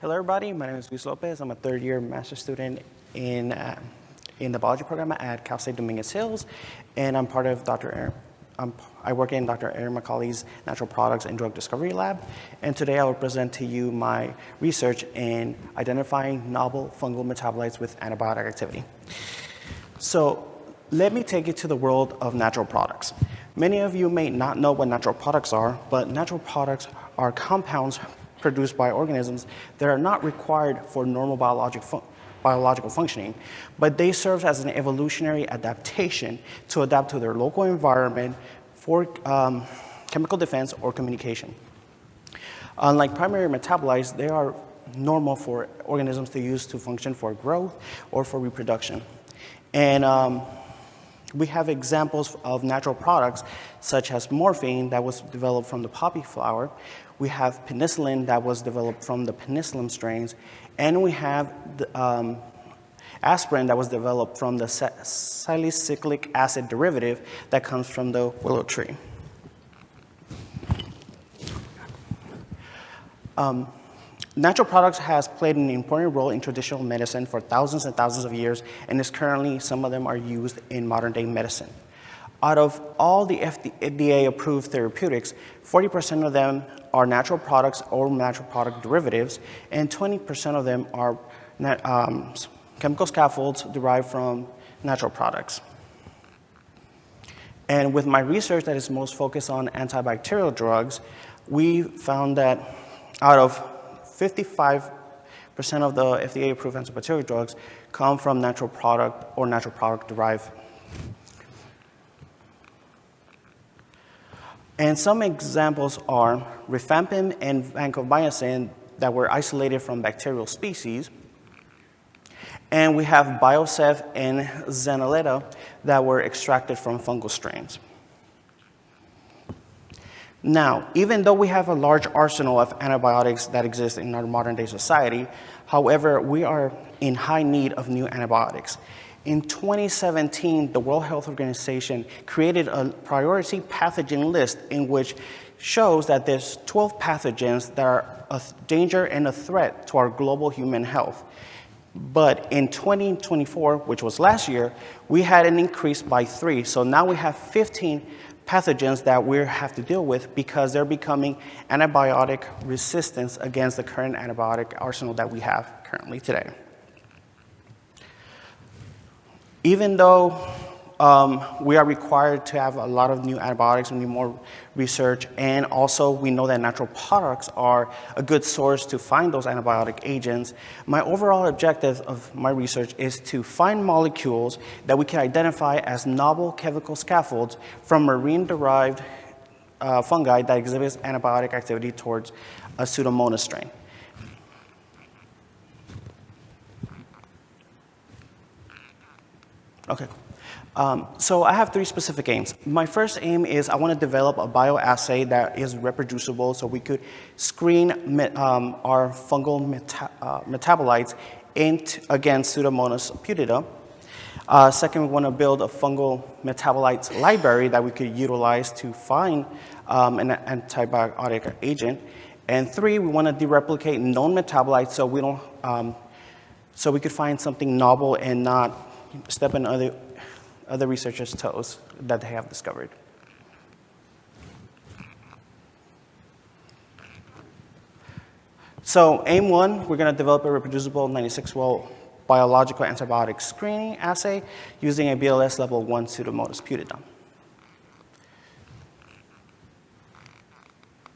Hello, everybody. My name is Lopez. I'm a third-year master's student in the biology program at Cal State Dominguez Hills, and I'm part of I work in Dr. Aaron McCauley's Natural Products and Drug Discovery Lab, and today I will present to you my research in identifying novel fungal metabolites with antibiotic activity. So let me take you to the world of natural products. Many of you may not know what natural products are, but natural products are compounds produced by organisms that are not required for normal biological functioning, but they serve as an evolutionary adaptation to adapt to their local environment for chemical defense or communication. Unlike primary metabolites, they are normal for organisms to use to function for growth or for reproduction. And we have examples of natural products such as morphine that was developed from the poppy flower. We have penicillin that was developed from the penicillium strains. And we have the, aspirin that was developed from the salicylic acid derivative that comes from the willow tree. Natural products has played an important role in traditional medicine for thousands and thousands of years, and is currently, some of them are used in modern day medicine. Out of all the FDA-approved therapeutics, 40% of them are natural products or natural product derivatives, and 20% of them are chemical scaffolds derived from natural products. And with my research that is most focused on antibacterial drugs, we found that out of 55% of the FDA-approved antibacterial drugs come from natural product or natural product derived. And some examples are rifampin and vancomycin that were isolated from bacterial species. And we have Biosef and Zanaletta that were extracted from fungal strains. Now, even though we have a large arsenal of antibiotics that exist in our modern day society, however, we are in high need of new antibiotics. In 2017, the World Health Organization created a priority pathogen list in which shows that there's 12 pathogens that are a danger and a threat to our global human health. But in 2024, which was last year, we had an increase by 3. So now we have 15 pathogens that we have to deal with because they're becoming antibiotic resistance against the current antibiotic arsenal that we have currently today. Even though we are required to have a lot of new antibiotics, we need more research, and also we know that natural products are a good source to find those antibiotic agents. My overall objective of my research is to find molecules that we can identify as novel chemical scaffolds from marine-derived fungi that exhibits antibiotic activity towards a Pseudomonas strain. Okay. So I have 3 specific aims. My first aim is I want to develop a bioassay that is reproducible so we could screen our fungal metabolites against Pseudomonas putida. Second, we want to build a fungal metabolites library that we could utilize to find an antibiotic agent. And 3, we want to dereplicate known metabolites so we don't, so we could find something novel and not step in other researchers' toes that they have discovered. So aim 1, we're going to develop a reproducible 96-well biological antibiotic screening assay using a BLS level 1 Pseudomonas putida.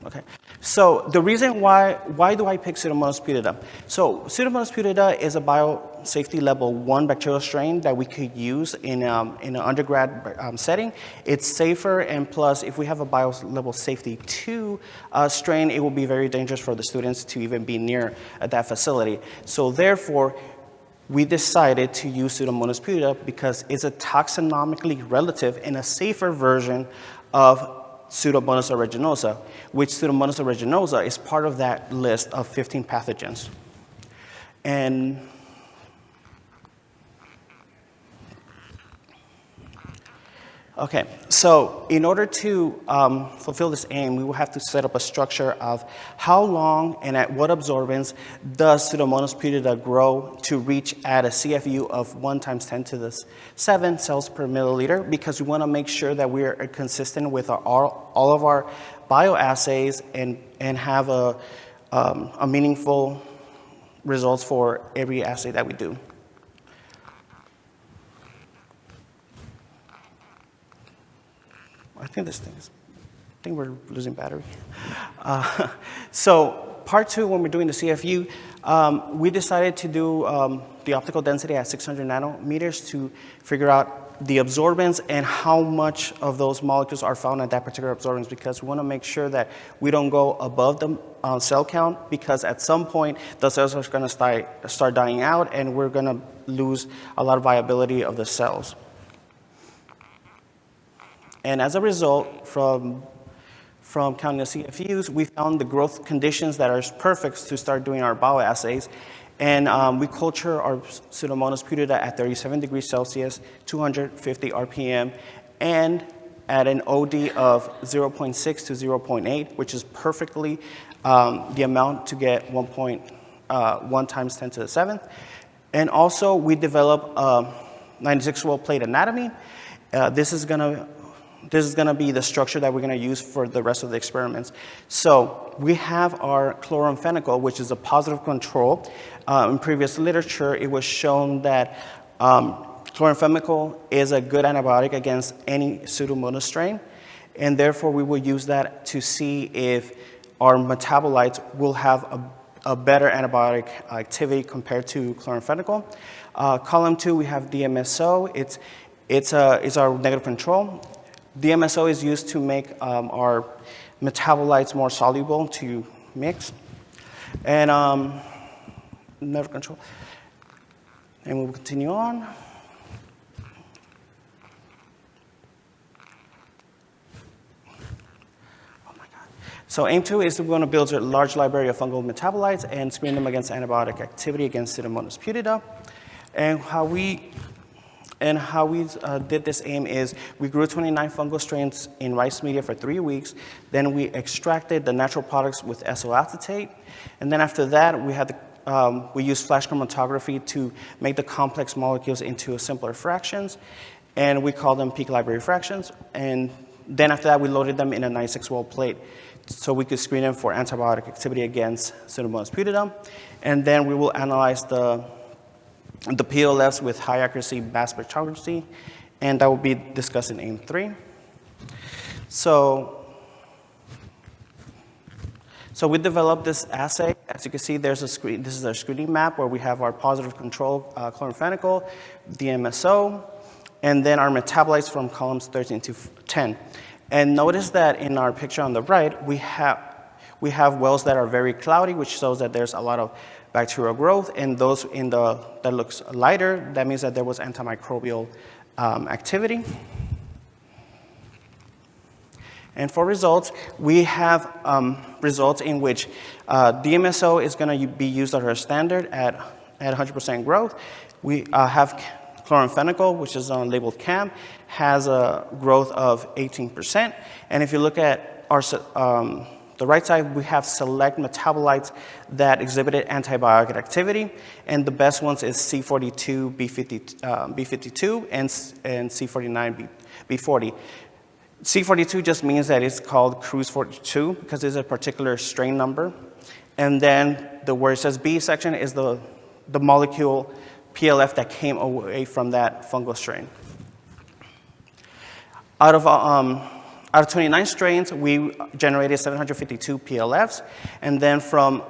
Okay. So the reason why do I pick Pseudomonas putida? So Pseudomonas putida is a biosafety level 1 bacterial strain that we could use in an undergrad setting. It's safer, and plus if we have a level safety 2 strain, it will be very dangerous for the students to even be near that facility. So therefore, we decided to use Pseudomonas putida because it's a taxonomically relative and a safer version of Pseudomonas aeruginosa, which Pseudomonas aeruginosa is part of that list of 15 pathogens. And Okay, so in order to fulfill this aim, we will have to set up a structure of how long and at what absorbance does Pseudomonas putida grow to reach at a CFU of 1 × 10⁷ cells per milliliter, because we want to make sure that we are consistent with all of our bioassays and have a meaningful results for every assay that we do. I think we're losing battery. So part 2, when we're doing the CFU, we decided to do the optical density at 600 nanometers to figure out the absorbance and how much of those molecules are found at that particular absorbance, because we want to make sure that we don't go above the cell count, because at some point the cells are going to start dying out and we're going to lose a lot of viability of the cells. And as a result, from counting the CFUs, we found the growth conditions that are perfect to start doing our bioassays. And we culture our Pseudomonas putida at 37 degrees Celsius, 250 RPM, and at an OD of 0.6 to 0.8, which is perfectly the amount to get 1 × 10⁷. And also, we develop a 96-well plate anatomy. This is going to be the structure that we're going to use for the rest of the experiments. So we have our chloramphenicol, which is a positive control. In previous literature, it was shown that chloramphenicol is a good antibiotic against any Pseudomonas strain, and therefore we will use that to see if our metabolites will have a better antibiotic activity compared to chloramphenicol. Column 2, we have DMSO. It's our negative control. DMSO is used to make our metabolites more soluble to mix. And negative control. And we'll continue on. Oh my God. So aim 2 is we're going to build a large library of fungal metabolites and screen them against antibiotic activity against Pseudomonas putida. And how we did this aim is we grew 29 fungal strains in rice media for 3 weeks. Then we extracted the natural products with ethyl acetate. And then after that, we used flash chromatography to make the complex molecules into simpler fractions. And we call them peak library fractions. And then after that, we loaded them in a 96-well plate so we could screen them for antibiotic activity against Pseudomonas putida. And then we will analyze the PLFs with high accuracy mass spectroscopy, and that will be discussed in aim 3. So we developed this assay. As you can see, this is our screening map where we have our positive control chloramphenicol, DMSO, and then our metabolites from columns 13 to 10. And notice that in our picture on the right, we have wells that are very cloudy, which shows that there's a lot of bacterial growth, and those that looks lighter, that means that there was antimicrobial activity. And for results, we have results in which DMSO is going to be used as our standard at 100% growth. We have chloramphenicol, which is labeled CAM, has a growth of 18%. And if you look at our the right side, we have select metabolites that exhibited antibiotic activity, and the best ones is C42, B52, and C49, B40. C42 just means that it's called Cruise 42 because it's a particular strain number. And then where it says B section is the molecule PLF that came away from that fungal strain. Out of 29 strains, we generated 752 PLFs, and then from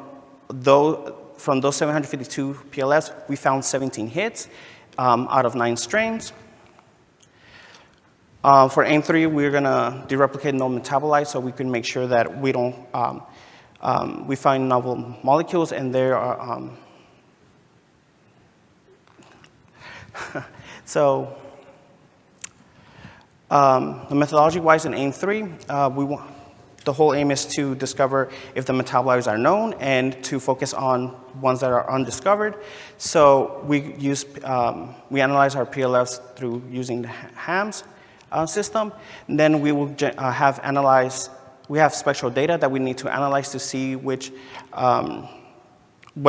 those 752 PLFs, we found 17 hits out of 9 strains. For aim 3, we're going to dereplicate null metabolites so we can make sure that we don't we find novel molecules, and there are so. The methodology-wise in aim 3, the whole aim is to discover if the metabolites are known and to focus on ones that are undiscovered. So we analyze our PLFs through using the HAMS system. Then we will we have spectral data that we need to analyze to see what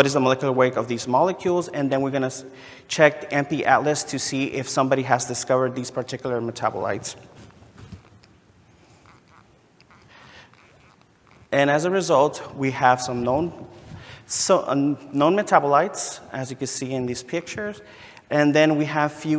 is the molecular weight of these molecules, and then we're going to check the MP atlas to see if somebody has discovered these particular metabolites. And as a result, we have some known metabolites, as you can see in these pictures, and then we have 5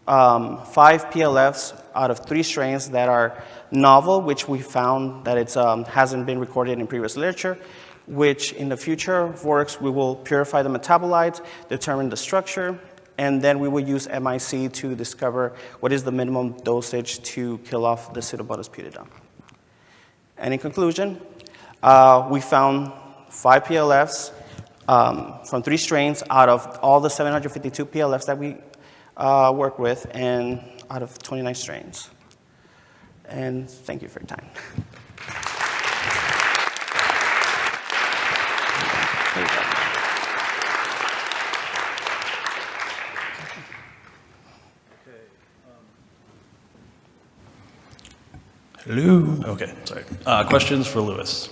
PLFs out of 3 strains that are novel, which we found that it hasn't been recorded in previous literature, which in the future works, we will purify the metabolites, determine the structure, and then we will use MIC to discover what is the minimum dosage to kill off the pseudomonas. And in conclusion, we found 5 PLFs from 3 strains out of all the 752 PLFs that we work with, and out of 29 strains. And thank you for your time. Hello. Okay, sorry. Questions for Lewis?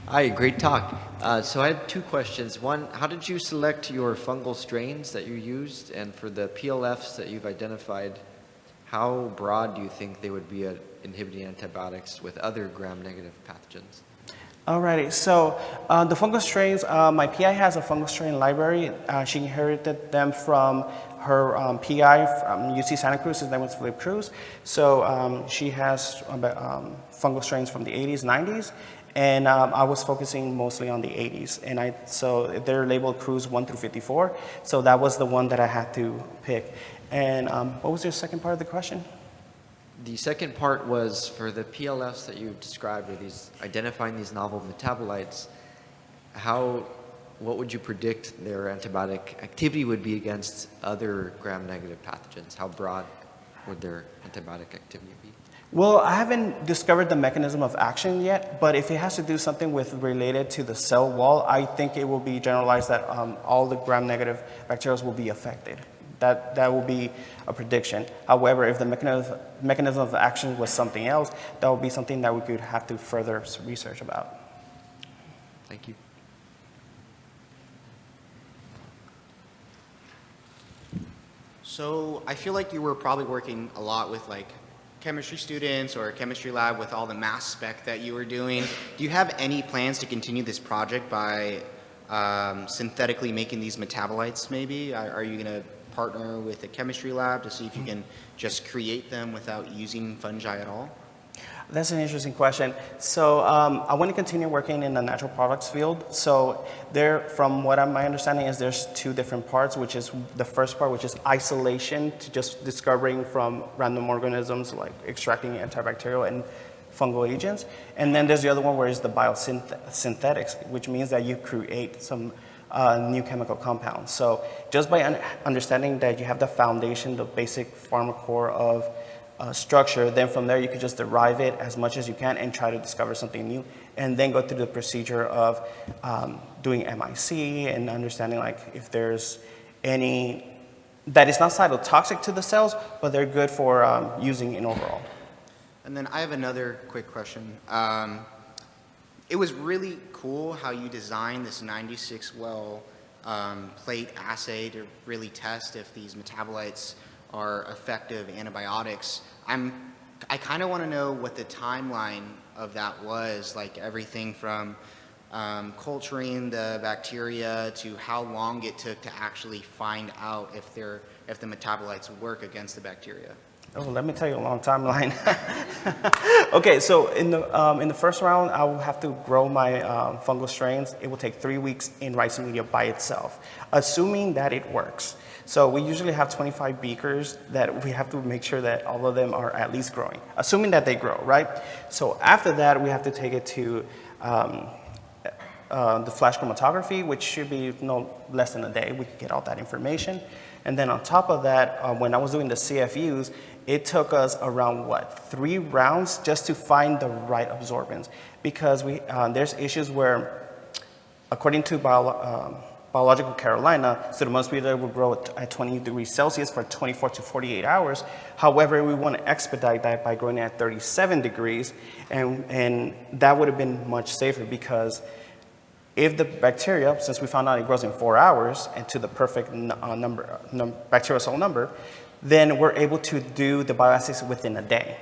Hi, great talk. So I have 2 questions. One, how did you select your fungal strains that you used? And for the PLFs that you've identified, how broad do you think they would be at inhibiting antibiotics with other gram-negative pathogens? Alrighty, so the fungal strains, my PI has a fungal strain library. She inherited them from her PI from UC Santa Cruz. His name was Philip Cruz. So she has fungal strains from the 80s, 90s, and I was focusing mostly on the 80s. And so they're labeled Cruz 1 through 54. So that was the one that I had to pick. And what was your second part of the question? The second part was for the PLFs that you described, or identifying these novel metabolites, what would you predict their antibiotic activity would be against other gram-negative pathogens? How broad would their antibiotic activity be? Well, I haven't discovered the mechanism of action yet, but if it has to do something related to the cell wall, I think it will be generalized that all the gram-negative bacteria will be affected. That will be a prediction. However, if the mechanism of action was something else, that would be something that we could have to further research about. Thank you. So I feel like you were probably working a lot with chemistry students or a chemistry lab with all the mass spec that you were doing. Do you have any plans to continue this project by synthetically making these metabolites maybe? Are you going to partner with a chemistry lab to see if you can just create them without using fungi at all? That's an interesting question. So I want to continue working in the natural products field. So from what my understanding is, there's 2 different parts, which is the first part, which is isolation, to just discovering from random organisms, like extracting antibacterial and fungal agents. And then there's the other one where it's the biosynthetics, which means that you create some new chemical compounds. So just by understanding that you have the foundation, the basic pharmacore of structure, then from there you can just derive it as much as you can and try to discover something new, and then go through the procedure of doing MIC and understanding if there's any that is not cytotoxic to the cells, but they're good for using in overall. And then I have another quick question. It was really cool how you designed this 96-well plate assay to really test if these metabolites are effective antibiotics. I kind of want to know what the timeline of that was, like everything from culturing the bacteria to how long it took to actually find out if the metabolites work against the bacteria. Oh, let me tell you a long timeline. Okay, so in the first round, I will have to grow my fungal strains. It will take 3 weeks in rice media by itself, assuming that it works. So we usually have 25 beakers that we have to make sure that all of them are at least growing, assuming that they grow, right? So after that, we have to take it to the flash chromatography, which should be no less than a day. We can get all that information. And then on top of that, when I was doing the CFUs, it took us around, 3 rounds just to find the right absorbance. Because there's issues where, according to biological Carolina, Pseudomonas putida will grow at 20 degrees Celsius for 24 to 48 hours. However, we want to expedite that by growing it at 37 degrees, and that would have been much safer because if the bacteria, since we found out it grows in 4 hours and to the perfect bacterial cell number, then we're able to do the bioassays within a day.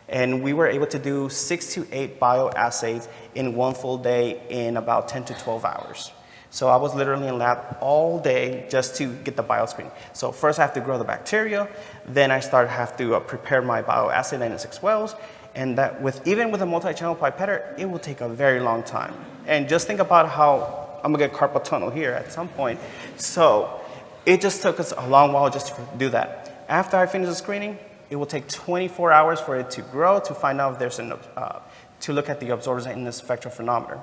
And we were able to do 6 to 8 bioassays in one full day in about 10 to 12 hours. So I was literally in lab all day just to get the bioscreen. So first I have to grow the bacteria, then I have to prepare my bioassay 96 wells, and that even with a multi-channel pipetter, it will take a very long time. And just think about how I'm gonna get carpal tunnel here at some point. So it just took us a long while just to do that. After I finish the screening, it will take 24 hours for it to grow to find out if there's to look at the absorbers in the spectrophotometer.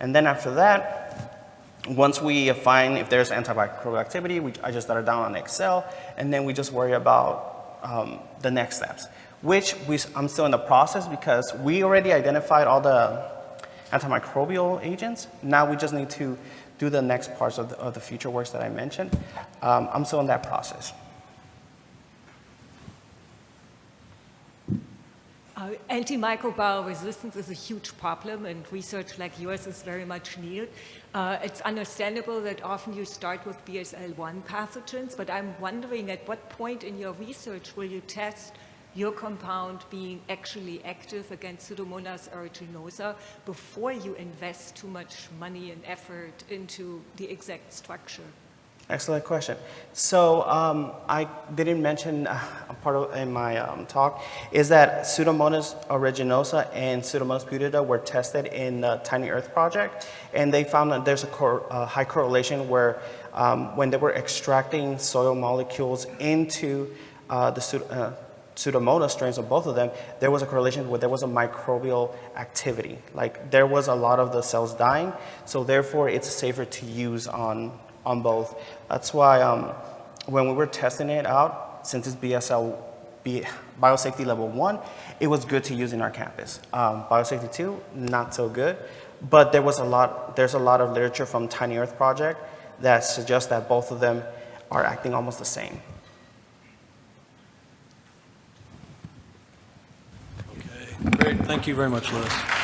And then after that, once we find if there's antimicrobial activity, I just jot it down on Excel, and then we just worry about the next steps, which I'm still in the process because we already identified all the antimicrobial agents. Now we just need to do the next parts of the future works that I mentioned. I'm still in that process. Antimicrobial resistance is a huge problem, and research like yours is very much needed. It's understandable that often you start with BSL-1 pathogens, but I'm wondering at what point in your research will you test your compound being actually active against Pseudomonas aeruginosa before you invest too much money and effort into the exact structure? Excellent question. So I didn't mention in my talk is that Pseudomonas aeruginosa and Pseudomonas putida were tested in the Tiny Earth project, and they found that there's a high correlation where when they were extracting soil molecules into the Pseudomonas strains of both of them, there was a correlation where there was a microbial activity. Like there was a lot of the cells dying, so therefore it's safer to use on both. That's why when we were testing it out, since it's biosafety level 1, it was good to use in our campus. Biosafety 2, not so good, but there's a lot of literature from Tiny Earth project that suggests that both of them are acting almost the same. Okay, great. Thank you very much, Louis.